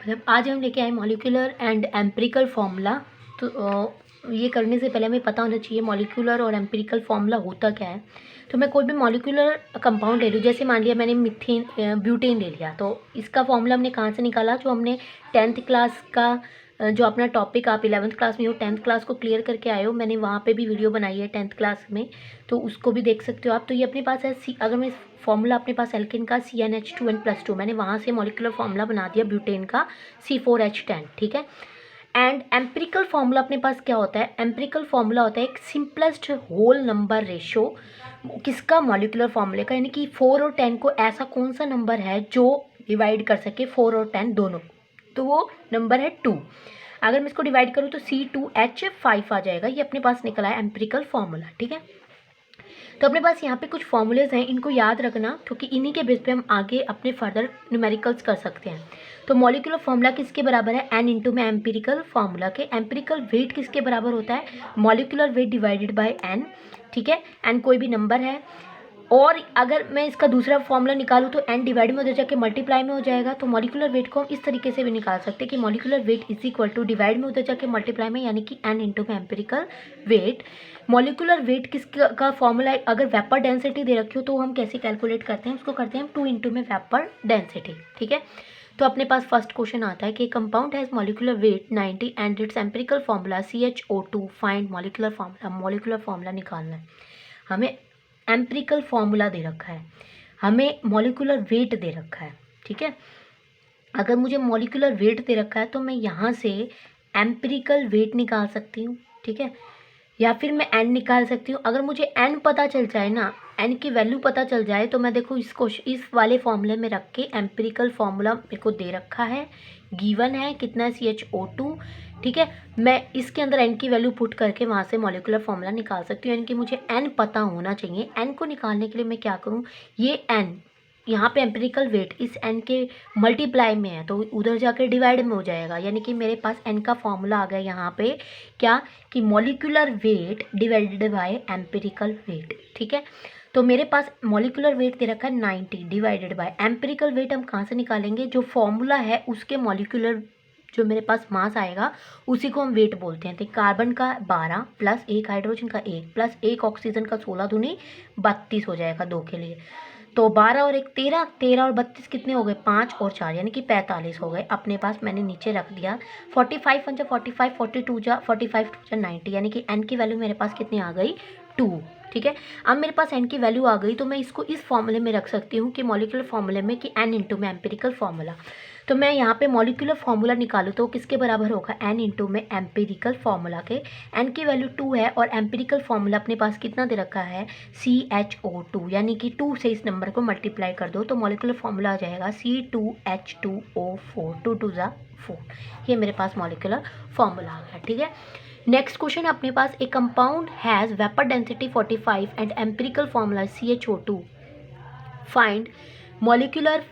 मतलब आज हम लेके आए मॉलिक्यूलर एंड एम्पिरिकल फार्मूला। तो ये करने से पहले हमें पता होना चाहिए मॉलिक्यूलर और एम्पिरिकल फार्मूला होता क्या है। तो मैं कोई भी मॉलिक्यूलर कंपाउंड ले लूँ, जैसे मान लिया मैंने मिथेन ब्यूटेन ले लिया, तो इसका फार्मूला हमने कहाँ से निकाला, जो हमने 10th क्लास का जो अपना टॉपिक आप 11th क्लास में हो, 10th क्लास को क्लियर करके आए हो, मैंने वहाँ पे भी वीडियो बनाई है 10th क्लास में, तो उसको भी देख सकते हो आप। तो ये अपने पास है अगर मैं फॉर्मूला अपने पास एल्केन का CnH2n+2, मैंने वहाँ से मॉलिक्यूलर फॉर्मूला बना दिया ब्यूटेन का C4H10, ठीक है। एंड एम्पिरिकल फार्मूला अपने पास क्या होता है, एम्पिरिकल फार्मूला होता है एक सिंपलेस्ट होल नंबर रेशो, किसका, मॉलिक्यूलर फार्मूले का, यानी कि 4 और 10 को ऐसा कौन सा नंबर है जो डिवाइड कर सके 4 और 10 दोनों, तो वो नंबर है 2। अगर मैं इसको डिवाइड करूँ तो C2H5 आ जाएगा। ये अपने पास निकला है एम्पिरिकल फार्मूला, ठीक है। तो अपने पास यहाँ पे कुछ फॉर्मूलेज हैं, इनको याद रखना, क्योंकि इन्हीं के बेस पे हम आगे अपने फर्दर न्यूमेरिकल्स कर सकते हैं। तो मॉलिक्यूलर फार्मूला किसके बराबर है, n इंटू में एम्पिरिकल फार्मूला के एम्पिरिकल वेट किसके बराबर होता है, molecular weight divided bye n, ठीक है। n कोई भी नंबर है, और अगर मैं इसका दूसरा फॉर्मूला निकालूँ तो n डिवाइड में उधर जाके मल्टीप्लाई में हो जाएगा। तो मॉलिक्यूलर वेट को हम इस तरीके से भी निकाल सकते हैं कि molecular weight is equal to divide में उधर जाके मल्टीप्लाई में, यानी कि n इंटू में एम्पिरिकल वेट। मॉलिक्यूलर वेट किसका फॉर्मूला, अगर वेपर डेंसिटी दे रखी हो तो हम कैसे कैलकुलेट करते हैं, उसको करते हैं हम 2 इंटू में वेपर डेंसिटी, ठीक है। तो अपने पास फर्स्ट क्वेश्चन आता है कि compound has molecular weight 90 and it's empirical formula CHO2, find molecular formula. Molecular formula निकालना है हमें, एम्पिरिकल फार्मूला दे रखा है, हमें मॉलिक्यूलर वेट दे रखा है, ठीक है। अगर मुझे मॉलिक्यूलर वेट दे रखा है तो मैं यहाँ से एम्पिरिकल वेट निकाल सकती हूँ, ठीक है, या फिर मैं n निकाल सकती हूँ। अगर मुझे n पता चल जाए ना, n की वैल्यू पता चल जाए, तो मैं देखो इसको इस वाले फॉर्मूले में रख के, एम्पिरिकल फार्मूला मेरे को दे रखा है, गिवन है कितना है CHO2, ठीक है, मैं इसके अंदर n की वैल्यू पुट करके वहाँ से मॉलिक्यूलर फार्मूला निकाल सकती हूँ। यानी कि मुझे n पता होना चाहिए। n को निकालने के लिए मैं क्या करूँ, ये n यहाँ पे एम्पिरिकल वेट इस n के मल्टीप्लाई में है, तो उधर जाकर डिवाइड में हो जाएगा, यानी कि मेरे पास n का फॉर्मूला आ गया यहाँ पे क्या, कि molecular weight divided by empirical weight, ठीक है। तो मेरे पास मॉलिक्यूलर वेट दे रखा है 90 डिवाइडेड बाय एम्पिरिकल वेट, हम कहाँ से निकालेंगे, जो फॉर्मूला है उसके मॉलिक्यूलर जो मेरे पास मास आएगा उसी को हम वेट बोलते हैं। तो कार्बन का 12 प्लस 1 हाइड्रोजन का 1 प्लस 1 ऑक्सीजन का 16 दूनी 32 हो जाएगा 2 के लिए। तो 12 और 1 13, 13 और 32 कितने हो गए, 5 और 4 यानी कि 45 हो गए अपने पास। मैंने नीचे रख दिया 45 वन जा 45, 42 जा 45 टू जा 90, यानी कि n की वैल्यू मेरे पास कितनी आ गई 2, ठीक है। अब मेरे पास n की वैल्यू आ गई, तो मैं इसको इस फॉर्मूले में रख सकती हूँ कि मॉलिक्यूलर फॉर्मूले में, कि n इंटू में एम्पिरिकल फार्मूला। तो मैं यहाँ पे मॉलिक्यूलर फार्मूला निकालूँ तो किसके बराबर होगा, n इंटू में एम्पिरिकल फार्मूला के। n की वैल्यू 2 है और एम्पिरिकल फार्मूला अपने पास कितना दे रखा है CHO2, यानी कि 2 से इस नंबर को मल्टीप्लाई कर दो तो मॉलिक्यूलर फार्मूला आ जाएगा C2H2O4, 2 2 4। ये मेरे पास मॉलिक्यूलर फार्मूला आ गया, ठीक है। नेक्स्ट क्वेश्चन अपने पास, a compound has vapour density 45 and empirical formula CHO2, find molecular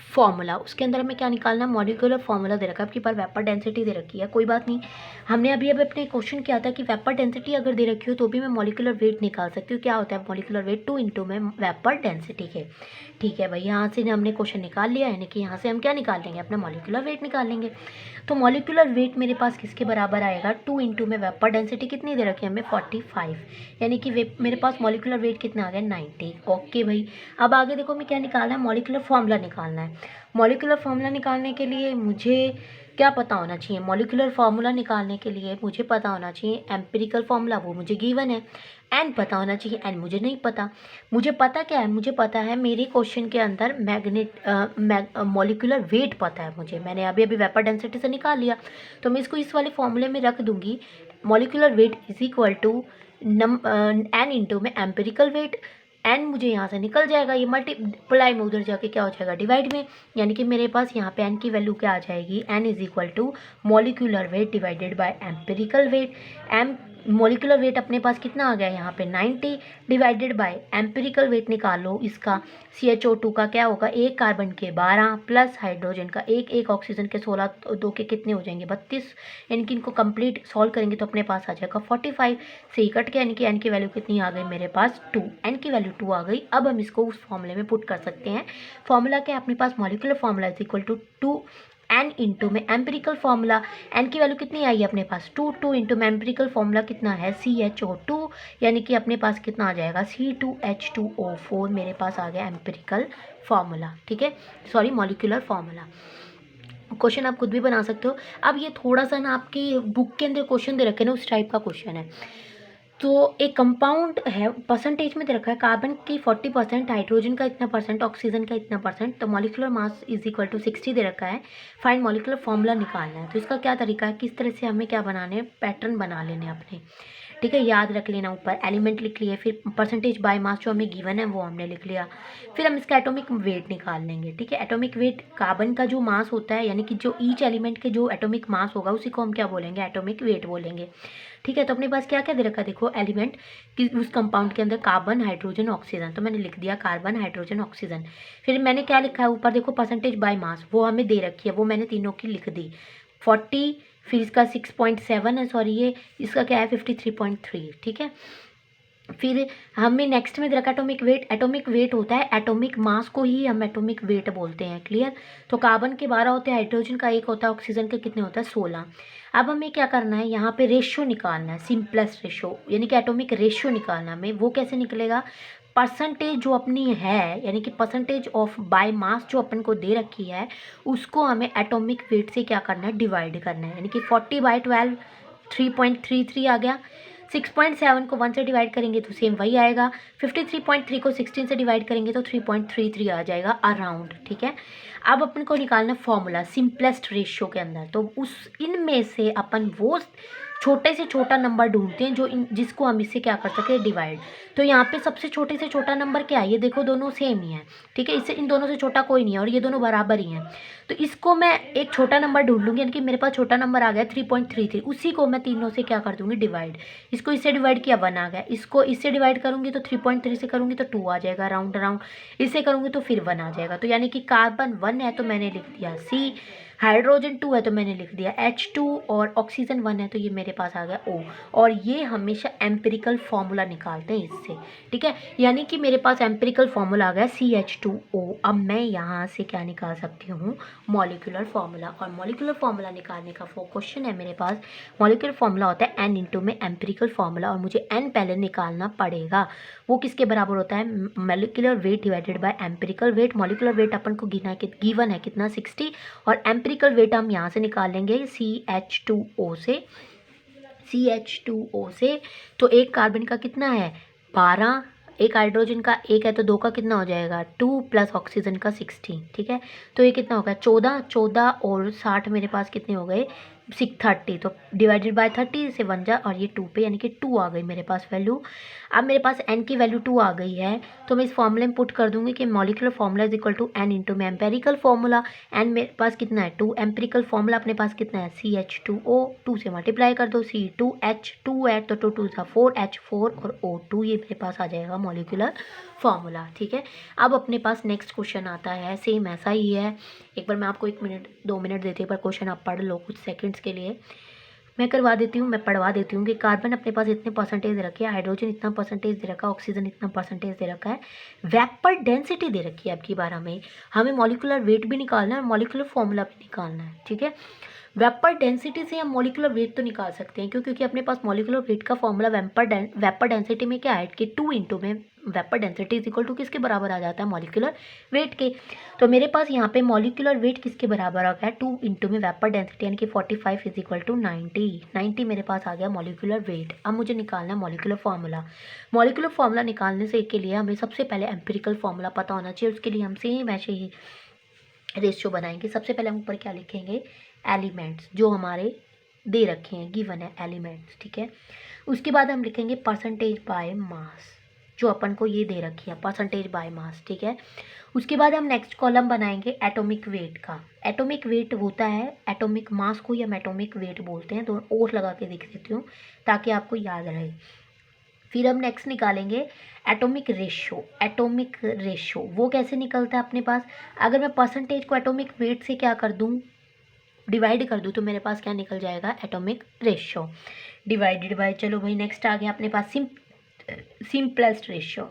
formula. उसके अंदर हमें क्या निकालना, मॉलिक्यूलर फॉर्मूला दे रखा है, आपके पास वेपर डेंसिटी दे रखी है, कोई बात नहीं। हमने अभी अपने क्वेश्चन किया था कि वेपर डेंसिटी अगर दे रखी हो तो भी मैं मॉलिक्यूलर वेट निकाल सकती हूँ। क्या होता है मॉलिक्यूलर वेट, 2 इंटू में वेपर डेंसिटी के, ठीक है भाई। यहाँ से हमने क्वेश्चन निकाल लिया, यानी कि यहाँ से हम क्या निकाल लेंगे, अपना मॉलिक्यूलर वेट निकाल लेंगे। तो मॉलिक्यूलर वेट मेरे पास किसके बराबर आएगा, 2 इंटू में वेपर डेंसिटी कितनी दे रखी है हमें 45, यानी कि मेरे पास मॉलिक्यूलर वेट कितना आ गया 90। ओके भाई, अब आगे देखो मैं क्या निकालना है, मॉलिक्यूलर फॉर्मूला निकालना है। मॉलिक्यूलर फार्मूला निकालने के लिए मुझे क्या पता होना चाहिए, मॉलिक्यूलर फार्मूला निकालने के लिए मुझे पता होना चाहिए एम्पिरिकल फार्मूला, वो मुझे गिवन है। एन पता होना चाहिए, एन मुझे नहीं पता। मुझे पता क्या है, मुझे पता है मेरे क्वेश्चन के अंदर मॉलिक्यूलर वेट पता है मुझे, मैंने अभी वेपर डेंसिटी से निकाल लिया, तो मैं इसको इस वाले फॉर्मूले में रख दूंगी। Molecular weight is equal to n into में एम्पिरिकल वेट। एन मुझे यहाँ से निकल जाएगा, ये मल्टीप्लाई में उधर जाके क्या हो जाएगा डिवाइड में, यानी कि मेरे पास यहाँ पे एन की वैल्यू क्या आ जाएगी, n is equal to molecular weight divided by empirical weight. M molecular weight अपने पास कितना आ गया यहाँ पे 90 डिवाइडेड बाय एम्पिरिकल वेट निकालो इसका, CHO2 का क्या होगा, 1 कार्बन के 12 प्लस हाइड्रोजन का 1 1 ऑक्सीजन के 16, 2 के कितने हो जाएंगे 32, यानी कि इनको कंप्लीट सॉल्व करेंगे तो अपने पास आ जाएगा 45 से ही कट के, यानी कि एन की वैल्यू कितनी आ गई मेरे पास 2, एन की वैल्यू 2 आ गई। अब हम इसको उस फॉर्मूले में पुट कर सकते हैं। फॉर्मूला क्या है अपने पास, molecular formula is equal to 2 n into में एम्पिरिकल फार्मूला, एन की वैल्यू कितनी आई है अपने पास 2 इंटू में एम्पिरिकल फार्मूला कितना है CHO2, यानी कि अपने पास कितना आ जाएगा C2H2O4 मेरे पास आ गया एम्पिरिकल फार्मूला, ठीक है, सॉरी मॉलिक्यूलर फार्मूला। क्वेश्चन आप खुद भी बना सकते हो। अब ये थोड़ा सा ना आपकी बुक के अंदर क्वेश्चन दे रखे ना उस टाइप का क्वेश्चन है। तो एक कंपाउंड है, परसेंटेज में दे रखा है कार्बन की 40%, हाइड्रोजन का इतना परसेंट, ऑक्सीजन का इतना परसेंट, तो molecular mass is equal to 60 दे रखा है। फाइंड मॉलिक्यूलर फॉर्मूला निकालना है। तो इसका क्या तरीका है, किस तरह से हमें क्या बनाने हैं, पैटर्न बना लेने अपने, ठीक है, याद रख लेना। ऊपर एलिमेंट लिख लिए, फिर परसेंटेज बाय मास जो हमें गिवन है वो हमने लिख लिया, फिर हम इसका एटॉमिक वेट निकाल लेंगे, ठीक है। एटॉमिक वेट कार्बन का जो मास होता है, यानी कि जो ईच एलिमेंट के जो एटॉमिक मास होगा उसी को हम क्या बोलेंगे, एटॉमिक वेट बोलेंगे, ठीक है। तो अपने पास क्या क्या दे रखा है, देखो एलिमेंट कि उस कंपाउंड के अंदर कार्बन हाइड्रोजन ऑक्सीजन, तो मैंने लिख दिया कार्बन हाइड्रोजन ऑक्सीजन। फिर मैंने क्या लिखा है ऊपर, देखो परसेंटेज बाय मास वो हमें दे रखी है, वो मैंने तीनों की लिख दी 40, फिर इसका 6.7 है, सॉरी ये इसका क्या है 53.3, ठीक है। फिर हमें नेक्स्ट में दे रखा एटॉमिक वेट, एटॉमिक वेट होता है एटॉमिक मास को ही हम एटॉमिक वेट बोलते हैं, क्लियर। तो कार्बन के 12 होते हैं, हाइड्रोजन का 1 होता है, ऑक्सीजन के कितने होता है 16। अब हमें क्या करना है, यहाँ पे रेशियो निकालना है, सिंपलेस्ट रेशियो, यानी कि एटॉमिक रेशियो निकालना है हमें। वो कैसे निकलेगा, परसेंटेज जो अपनी है, यानी कि परसेंटेज ऑफ बाय मास जो अपन को दे रखी है उसको हमें एटॉमिक वेट से क्या करना है, डिवाइड करना है। यानी कि 40/12 3.33 आ गया, 6.7 को 1 से डिवाइड करेंगे तो सेम वही आएगा, 53.3 को 16 से डिवाइड करेंगे तो 3.33 आ जाएगा अराउंड, ठीक है। अब अपन को निकालना फॉर्मूला सिंपलेस्ट रेशियो के अंदर, तो उस इनमें से अपन वो छोटे से छोटा नंबर ढूंढते हैं जो जिसको हम इससे क्या कर सके, डिवाइड। तो यहाँ पे सबसे छोटे से छोटा नंबर क्या है, ये देखो दोनों सेम ही है, ठीक है, इससे इन दोनों से छोटा कोई नहीं है और ये दोनों बराबर ही हैं। तो इसको मैं एक छोटा नंबर ढूंढ लूँगी, यानी कि मेरे पास छोटा नंबर आ गया 3.33, उसी को मैं तीनों से क्या कर दूँगी, डिवाइड। इसको इससे डिवाइड किया 1 आ गया, इसको इससे डिवाइड करूँगी तो 3.3 से करूँगी तो 2 आ जाएगा राउंड राउंड, इससे करूँगी तो फिर 1 आ जाएगा। तो यानी कि कार्बन 1 है तो मैंने लिख दिया C, हाइड्रोजन 2 है तो मैंने लिख दिया H2, और ऑक्सीजन 1 है तो ये मेरे पास आ गया O। और ये हमेशा एम्पिरिकल फार्मूला निकालते हैं इससे, ठीक है। यानी कि मेरे पास एम्पिरिकल फार्मूला आ गया CH2O। अब मैं यहाँ से क्या निकाल सकती हूँ, मॉलिक्यूलर फार्मूला। और मॉलिक्यूलर फार्मूला निकालने का वो क्वेश्चन है मेरे पास, मॉलिक्यूलर फार्मूला होता है N इंटू में एम्पिरिकल फार्मूला, और मुझे N पहले निकालना पड़ेगा। वो किसके बराबर होता है, molecular weight divided by empirical weight. Molecular weight अपन को गिवन है कितना 60, और एम्पिरिकल वेट हम यहाँ से निकाल लेंगे CH2O से। तो एक कार्बन का कितना है 12, एक हाइड्रोजन का 1 है तो 2 का कितना हो जाएगा 2, प्लस ऑक्सीजन का 16, ठीक है। तो ये कितना होगा 14 और 60 मेरे पास कितने हो गए 630, तो डिवाइडेड बाय 30 से 1 जा, और ये 2 पे, यानी कि 2 आ गई मेरे पास वैल्यू। अब मेरे पास n की वैल्यू 2 आ गई है, तो मैं इस फॉर्मूले में पुट कर दूंगी कि molecular formula is equal to n into में एम्पेरिकल फार्मूला। n मेरे पास कितना है 2, एम्पेरिकल फार्मूला अपने पास कितना है CH2O, 2 से मल्टीप्लाई कर दो, C2H2 है तो 2 2 4 H4 और O2, ये मेरे पास आ जाएगा मॉलिक्यूलर फार्मूला, ठीक है। अब अपने पास नेक्स्ट क्वेश्चन आता है, सेम ऐसा ही है। एक बार मैं आपको 1 मिनट 2 मिनट देती हूँ, पर क्वेश्चन आप पढ़ लो कुछ सेकंड्स के लिए, मैं करवा देती हूँ, मैं पढ़वा देती हूँ कि कार्बन अपने पास इतने परसेंटेज रखे, हाइड्रोजन इतना परसेंटेज दे रखा है, ऑक्सीजन इतना परसेंटेज दे रखा है, वेपर डेंसिटी दे रखी है। अब की बार हमें मॉलिक्यूलर वेट भी निकालना है और मॉलिक्यूलर फॉर्मूला भी निकालना है, ठीक है। वेपर डेंसिटी से हम मॉलिक्यूलर वेट तो निकाल सकते हैं, क्योंकि अपने पास मॉलिक्यूलर वेट का फॉर्मूला वेपर डेंसिटी में क्या है कि 2 इंटू में vapour density is equal to किसके बराबर आ जाता है, मॉलिक्यूलर वेट के। तो मेरे पास यहाँ पे मॉलिक्यूलर वेट किसके बराबर आ गया 2 इंटू में वेपर डेंसिटी, यानी कि 45 इज इक्वल टू 90 मेरे पास आ गया मॉलिक्यूलर वेट। अब मुझे निकालना है मॉलिक्यूलर फार्मूला। मॉलिक्यूलर फार्मूला निकालने से के लिए हमें सबसे पहले एम्पिरिकल फार्मूला पता होना चाहिए। उसके लिए हम सेम ऐसे ही रेशियो बनाएंगे। सबसे पहले हम ऊपर क्या लिखेंगे, एलिमेंट्स जो हमारे दे रखे हैं, गिवन है एलिमेंट्स, ठीक है। उसके बाद हम लिखेंगे परसेंटेज बाय मास, जो अपन को ये दे रखी है परसेंटेज बाय मास, ठीक है। उसके बाद हम नेक्स्ट कॉलम बनाएंगे एटॉमिक वेट का। एटॉमिक वेट होता है, एटॉमिक मास को ही हम एटॉमिक वेट बोलते हैं, तो और लगा के लिख देती हूँ ताकि आपको याद रहे। फिर हम नेक्स्ट निकालेंगे एटॉमिक रेशियो। एटॉमिक रेशियो वो कैसे निकलता है अपने पास, अगर मैं परसेंटेज को एटॉमिक वेट से क्या कर दूँ, डिवाइड कर दूँ, तो मेरे पास क्या निकल जाएगा एटॉमिक रेशियो डिवाइडेड बाय, चलो भाई नेक्स्ट आ गया अपने पास सिंपलेस्ट रेशियो,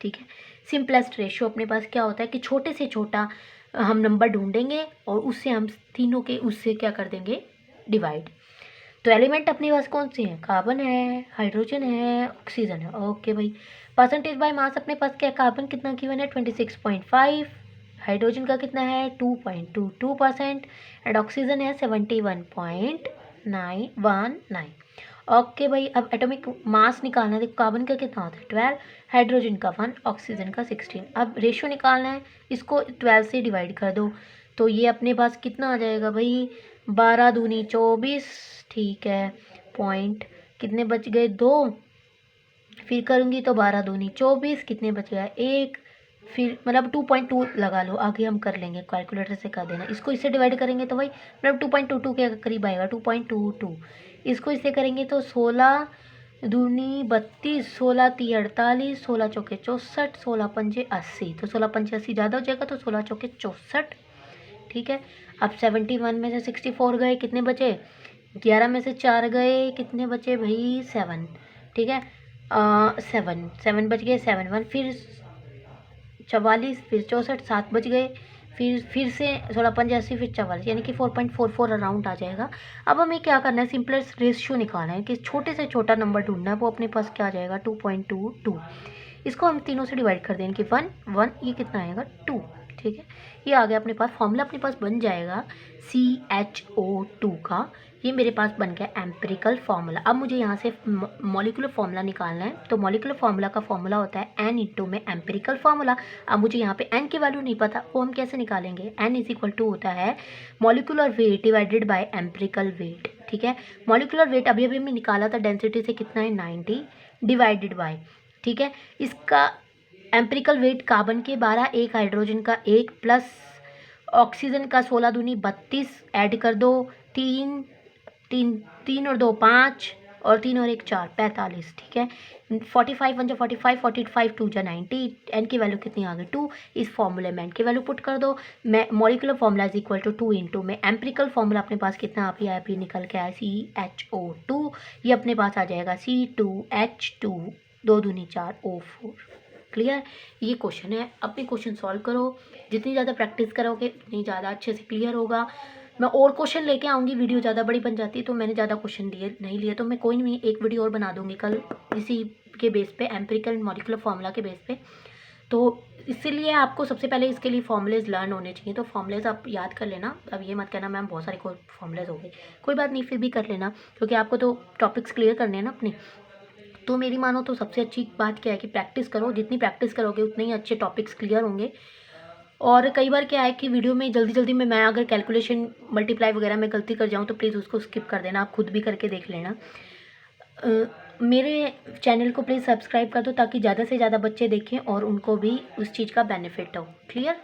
ठीक है। सिंपलेस्ट रेशियो अपने पास क्या होता है कि छोटे से छोटा हम नंबर ढूंढेंगे और उससे हम तीनों के उससे क्या कर देंगे, डिवाइड। तो एलिमेंट अपने पास कौन से हैं, कार्बन है, हाइड्रोजन है, ऑक्सीजन है। ओके भाई, परसेंटेज बाय मास अपने पास क्या है, कार्बन कितना गिवन है 26.5, हाइड्रोजन का कितना है 2.22% एंड ऑक्सीजन है 71.919। ओके भाई, अब एटॉमिक मास निकालना है। देखो कार्बन का कितना होता है 12, हाइड्रोजन का 1, ऑक्सीजन का 16। अब रेशियो निकालना है, इसको 12 से डिवाइड कर दो तो ये अपने पास कितना आ जाएगा भाई, 12 दूनी 24, ठीक है, पॉइंट कितने बच गए 2, फिर करूँगी तो 12 दूनी 24, कितने बच गया 1, फिर मतलब 2.2 लगा लो, आगे हम कर लेंगे, कैलकुलेटर से कर देना। इसको इससे डिवाइड करेंगे तो भाई मतलब 2.22 के करीब आएगा, 2.22। इसको इससे करेंगे तो 16 दूनी 32, 16 ती 48, 16 चौके 64, 16 पंजे 80। तो 16 पंजे 80 ज़्यादा हो जाएगा तो 16 चौके 64, ठीक है। अब 71 में से 64 गए, कितने बचे, 11 में से 4 गए, कितने बचे भाई 7, ठीक है। 7 बच गए, 7 1, फिर 44, फिर 64, 7 बच गए, फिर से 16 85, फिर 44, यानी कि 4.44 अराउंड आ जाएगा। अब हमें क्या करना है, सिंपलेस्ट रेशियो निकालना है कि छोटे से छोटा नंबर ढूंढना है, वो अपने पास क्या आ जाएगा 2.22। इसको हम तीनों से डिवाइड कर देंगे कि 1 1, ये कितना आएगा 2, ठीक है। ये आ गया अपने पास, फॉर्मूला अपने पास बन जाएगा CHO2 का, ये मेरे पास बन गया एम्पिरिकल फार्मूला। अब मुझे यहाँ से मॉलिक्यूलर फार्मूला निकालना है, तो मॉलिक्यूलर फार्मूला का फार्मूला होता है n इंटू में एम्पिरिकल फार्मूला। अब मुझे यहाँ पे n की वैल्यू नहीं पता, वो हम कैसे निकालेंगे, n इज इक्वल टू होता है molecular weight divided by empirical weight, ठीक है। मॉलिक्यूलर वेट अभी अभी हमने निकाला था डेंसिटी से, कितना है 90 डिवाइडेड बाय, ठीक है। इसका एम्पिरिकल वेट कार्बन के 12, एक हाइड्रोजन का 1 प्लस ऑक्सीजन का 16 दूनी 32, ऐड कर दो 3 3 3 और 2 5 और 3 और 1 4, 45, ठीक है। 45 1 जा 45, 45 2 जा 90, एन की वैल्यू कितनी आ गई 2। इस फॉर्मूले में एन की वैल्यू पुट कर दो, मैं molecular formula is equal to 2 into में एम्पिरिकल फॉर्मूला अपने पास कितना आप ये निकल के आया CHO2, ये अपने पास आ जाएगा C2H2 2 दूनी 4 O4। क्लियर, ये क्वेश्चन है, अपने क्वेश्चन सॉल्व करो, जितनी ज़्यादा प्रैक्टिस करोगे उतनी ज़्यादा अच्छे से क्लियर होगा। मैं और क्वेश्चन लेके आऊँगी, वीडियो ज़्यादा बड़ी बन जाती है तो मैंने ज़्यादा क्वेश्चन नहीं लिए, तो मैं कोई नहीं एक वीडियो और बना दूँगी कल इसी के बेस पे, एम्पिरिकल एंड मॉलिक्यूलर फार्मूला के बेस पे। तो इसीलिए आपको सबसे पहले इसके लिए फॉर्मूलेज लर्न होने चाहिए, तो फॉर्मूलेज आप याद कर लेना। अब ये मत कहना मैम बहुत सारे फॉर्मूलेज हो गए, कोई बात नहीं, फिर भी कर लेना, क्योंकि आपको तो टॉपिक्स क्लियर करने हैं ना अपने। तो मेरी मानो तो सबसे अच्छी बात क्या है कि प्रैक्टिस करो, जितनी प्रैक्टिस करोगे उतने ही अच्छे टॉपिक्स क्लियर होंगे। और कई बार क्या है कि वीडियो में जल्दी में मैं अगर कैलकुलेशन मल्टीप्लाई वगैरह में गलती कर जाऊँ तो प्लीज़ उसको स्किप कर देना, आप खुद भी करके देख लेना। मेरे चैनल को प्लीज़ सब्सक्राइब कर दो ताकि ज़्यादा से ज़्यादा बच्चे देखें और उनको भी उस चीज़ का बेनिफिट हो। क्लियर।